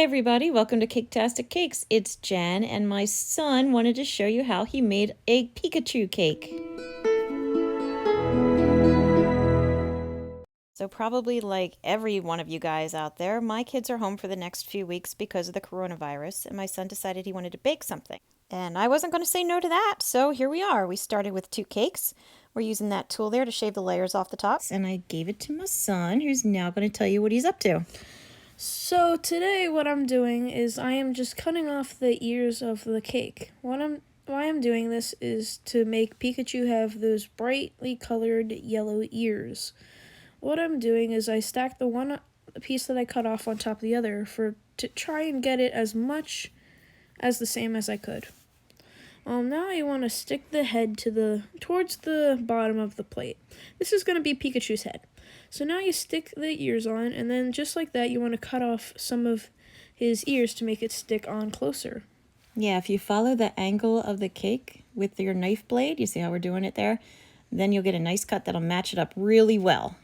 everybody, welcome to Caketastic Cakes. It's Jen, and my son wanted to show you how he made a Pikachu cake. So probably like every one of you guys out there, my kids are home for the next few weeks because of the coronavirus, and my son decided he wanted to bake something. And I wasn't going to say no to that, so here we are. We started with 2 cakes. We're using that tool there to shave the layers off the top. And I gave it to my son, who's now going to tell you what he's up to. So today what I'm doing is I am just cutting off the ears of the cake. Why I'm doing this is to make Pikachu have those brightly colored yellow ears. What I'm doing is I stack the one piece that I cut off on top of the other to try and get it as much as the same as I could. Now you want to stick the head towards the bottom of the plate. This is going to be Pikachu's head. So now you stick the ears on, and then just like that, you want to cut off some of his ears to make it stick on closer. Yeah, if you follow the angle of the cake with your knife blade, you see how we're doing it there? Then you'll get a nice cut that'll match it up really well.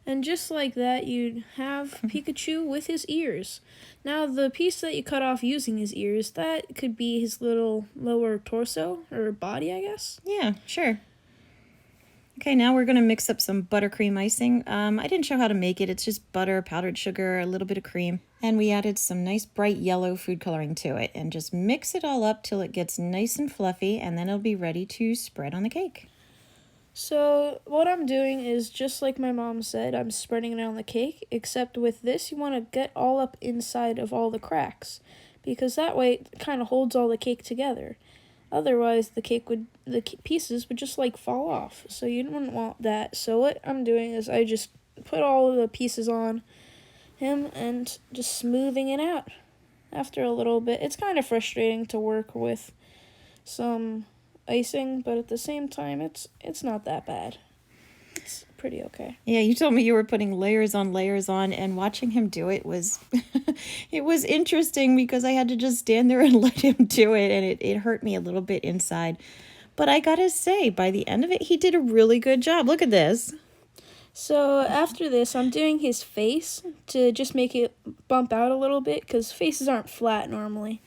And just like that, you'd have Pikachu with his ears. Now, the piece that you cut off using his ears, that could be his little lower torso, or body, I guess? Yeah, sure. Okay, now we're going to mix up some buttercream icing. I didn't show how to make it. It's just butter, powdered sugar, a little bit of cream. And we added some nice bright yellow food coloring to it. And just mix it all up till it gets nice and fluffy, and then it'll be ready to spread on the cake. So what I'm doing is just like my mom said, I'm spreading it on the cake, except with this, you want to get all up inside of all the cracks, because that way it kind of holds all the cake together. Otherwise, the pieces would just like fall off, so you wouldn't want that. So what I'm doing is I just put all of the pieces on him and just smoothing it out. After a little bit, it's kind of frustrating to work with some icing, but at the same time, it's not that bad. It's pretty okay. Yeah, you told me you were putting layers on, and watching him do it was it was interesting because I had to just stand there and let him do it, and it hurt me a little bit inside. But I gotta say, by the end of it, he did a really good job. Look at this. So after this, I'm doing his face to just make it bump out a little bit because faces aren't flat normally.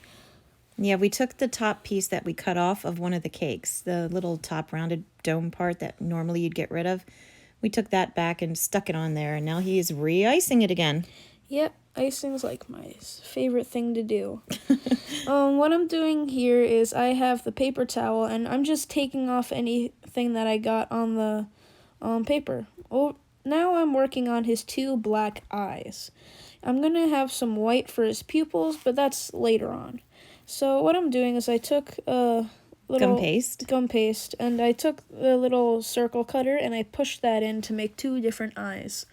Yeah, we took the top piece that we cut off of one of the cakes, the little top rounded dome part that normally you'd get rid of. We took that back and stuck it on there, and now he's re-icing it again. Yep, icing's like my favorite thing to do. What I'm doing here is I have the paper towel, and I'm just taking off anything that I got on the paper. Oh, now I'm working on his 2 black eyes. I'm going to have some white for his pupils, but that's later on. So what I'm doing is I took a little gum paste, and I took the little circle cutter and I pushed that in to make 2 different eyes.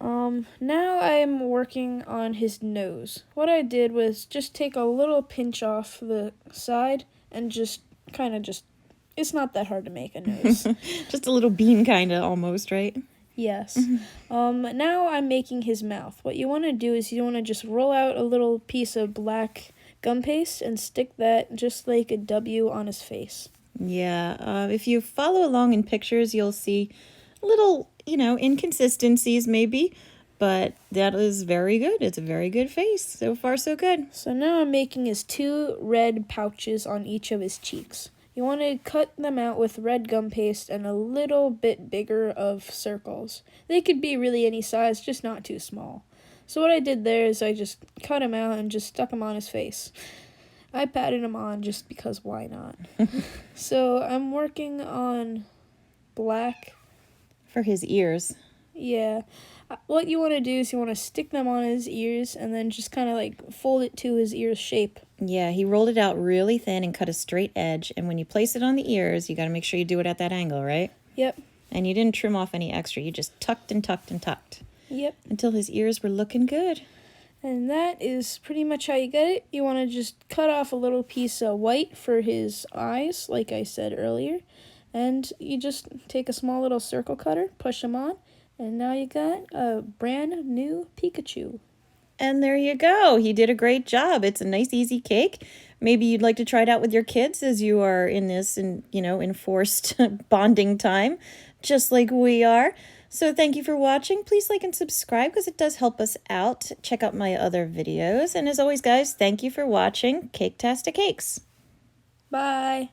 Now I'm working on his nose. What I did was just take a little pinch off the side and just it's not that hard to make a nose. Just a little bean kind of almost, right? Yes. Now I'm making his mouth. What you want to do is you want to just roll out a little piece of black gum paste and stick that just like a W on his face. Yeah, if you follow along in pictures, you'll see little, inconsistencies maybe, but that is very good. It's a very good face. So far, so good. So now I'm making his 2 red pouches on each of his cheeks. You want to cut them out with red gum paste and a little bit bigger of circles. They could be really any size, just not too small. So what I did there is I just cut him out and just stuck him on his face. I patted him on just because why not? So I'm working on black. For his ears. Yeah. What you want to do is you want to stick them on his ears and then just kind of like fold it to his ear's shape. Yeah, he rolled it out really thin and cut a straight edge. And when you place it on the ears, you got to make sure you do it at that angle, right? Yep. And you didn't trim off any extra. You just tucked and tucked and tucked. Yep. Until his ears were looking good. And that is pretty much how you get it. You want to just cut off a little piece of white for his eyes, like I said earlier. And you just take a small little circle cutter, push them on, and now you got a brand new Pikachu. And there you go. He did a great job. It's a nice, easy cake. Maybe you'd like to try it out with your kids as you are in this, enforced bonding time, just like we are. So thank you for watching. Please like and subscribe because it does help us out. Check out my other videos. And as always, guys, thank you for watching Caketastic Cakes. Bye.